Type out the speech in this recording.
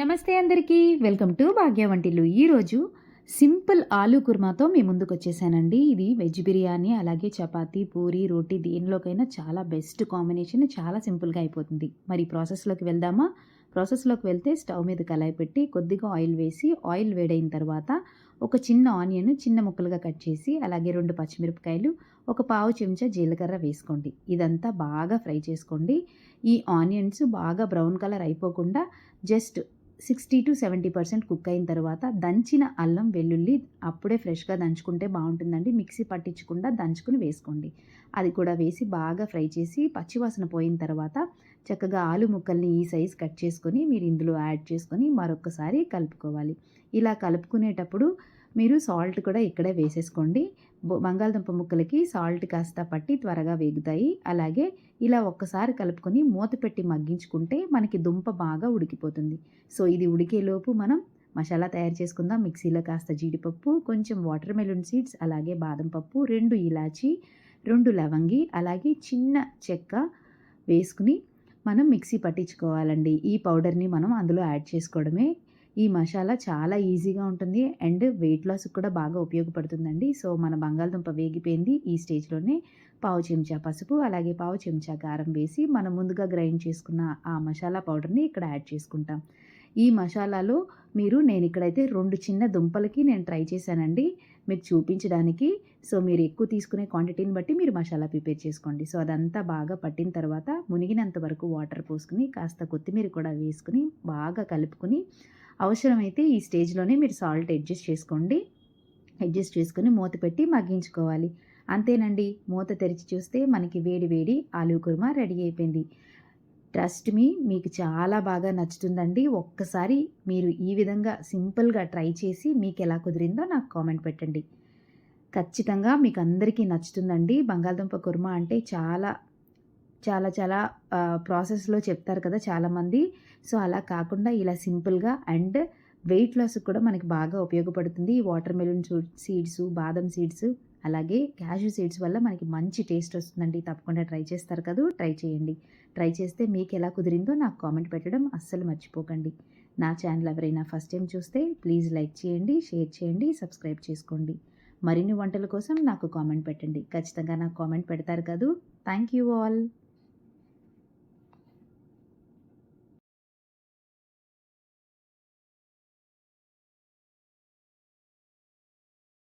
నమస్తే అందరికీ, welcome to భాగ్య వంటిల్లు. ఈరోజు సింపుల్ ఆలూ కుర్మాతో మీ ముందుకు వచ్చేసానండి. ఇది వెజ్ బిర్యానీ, అలాగే చపాతీ, పూరి, రోటీ దేనిలోకైనా చాలా బెస్ట్ కాంబినేషన్. చాలా సింపుల్గా అయిపోతుంది. మరి ప్రాసెస్లోకి వెళ్దామా? ప్రాసెస్లోకి వెళ్తే స్టవ్ మీద కళాయి పెట్టి కొద్దిగా ఆయిల్ వేసి, ఆయిల్ వేడైన తర్వాత ఒక చిన్న ఆనియన్ చిన్న ముక్కలుగా కట్ చేసి, అలాగే 2 పచ్చిమిరపకాయలు, ఒక పావు చెంచా జీలకర్ర వేసుకోండి. ఇదంతా బాగా ఫ్రై చేసుకోండి. ఈ ఆనియన్స్ బాగా బ్రౌన్ కలర్ అయిపోకుండా జస్ట్ 60-70% కుక్ అయిన తర్వాత దంచిన అల్లం వెల్లుల్లి అప్పుడే ఫ్రెష్గా దంచుకుంటే బాగుంటుందండి. మిక్సీ పట్టించకుండా దంచుకుని వేసుకోండి. అది కూడా వేసి బాగా ఫ్రై చేసి పచ్చివాసన పోయిన తర్వాత చక్కగా ఆలు ముక్కల్ని ఈ సైజ్ కట్ చేసుకొని మీరు ఇందులో యాడ్ చేసుకొని మరొకసారి కలుపుకోవాలి. ఇలా కలుపుకునేటప్పుడు మీరు సాల్ట్ కూడా ఇక్కడే వేసేసుకోండి. బంగాళదుంప ముక్కలకి సాల్ట్ కాస్త పట్టి త్వరగా వేగుతాయి. అలాగే ఇలా ఒక్కసారి కలుపుకొని మూత పెట్టి మగ్గించుకుంటే మనకి దుంప బాగా ఉడికిపోతుంది. సో ఇది ఉడికేలోపు మనం మసాలా తయారు చేసుకుందాం. మిక్సీలో కాస్త జీడిపప్పు, కొంచెం వాటర్ మెలన్ సీడ్స్, అలాగే బాదం పప్పు, 2 ఇలాచి, 2 లవంగి, అలాగే చిన్న చెక్క వేసుకుని మనం మిక్సీ పట్టించుకోవాలండి. ఈ పౌడర్ని మనం అందులో యాడ్ చేసుకోవడమే. ఈ మసాలా చాలా ఈజీగా ఉంటుంది అండ్ వెయిట్ లాస్కి కూడా బాగా ఉపయోగపడుతుందండి. సో మన బంగాళదుంప వేగిపోయింది. ఈ స్టేజ్లోనే పావు చెంచా పసుపు, అలాగే పావు చెంచా కారం వేసి మనం ముందుగా గ్రైండ్ చేసుకున్న ఆ మసాలా పౌడర్ని ఇక్కడ యాడ్ చేసుకుంటాం. ఈ మసాలాలో నేను ఇక్కడైతే 2 చిన్న దుంపలకి ట్రై చేశానండి మీకు చూపించడానికి. సో మీరు ఎక్కువ తీసుకునే క్వాంటిటీని బట్టి మీరు మసాలా ప్రిపేర్ చేసుకోండి. సో అదంతా బాగా పట్టిన తర్వాత మునిగినంత వరకు వాటర్ పోసుకుని కాస్త కొత్తిమీర కూడా వేసుకుని బాగా కలుపుకొని అవసరమైతే ఈ స్టేజ్లోనే మీరు సాల్ట్ అడ్జస్ట్ చేసుకొని మూత పెట్టి మగ్గించుకోవాలి. అంతేనండి. మూత తెరిచి చూస్తే మనకి వేడి వేడి ఆలూ కుర్మా రెడీ అయిపోయింది. ట్రస్ట్ మీ, మీకు చాలా బాగా నచ్చుతుందండి. ఒక్కసారి మీరు ఈ విధంగా సింపుల్గా ట్రై చేసి మీకు ఎలా కుదిరిందో నాకు కామెంట్ పెట్టండి. ఖచ్చితంగా మీకు అందరికీ నచ్చుతుందండి. బంగాళదుంప కుర్మా అంటే చాలా చాలా చాలా ప్రాసెస్లో చెప్తారు కదా చాలామంది. సో అలా కాకుండా ఇలా సింపుల్గా అండ్ వెయిట్ లాస్కి కూడా మనకి బాగా ఉపయోగపడుతుంది. వాటర్ మెలన్ సీడ్స్, బాదం సీడ్స్, అలాగే క్యాష్యూ సీడ్స్ వల్ల మనకి మంచి టేస్ట్ వస్తుందండి. తప్పకుండా ట్రై చేస్తారు కదా, ట్రై చేయండి. ట్రై చేస్తే మీకు ఎలా కుదిరిందో నాకు కామెంట్ పెట్టడం అస్సలు మర్చిపోకండి. నా ఛానల్ ఎవరైనా ఫస్ట్ టైం చూస్తే ప్లీజ్ లైక్ చేయండి, షేర్ చేయండి, సబ్స్క్రైబ్ చేసుకోండి. మరిన్ని వంటల కోసం నాకు కామెంట్ పెట్టండి. ఖచ్చితంగా నాకు కామెంట్ పెడతారు కదా. Thank you all.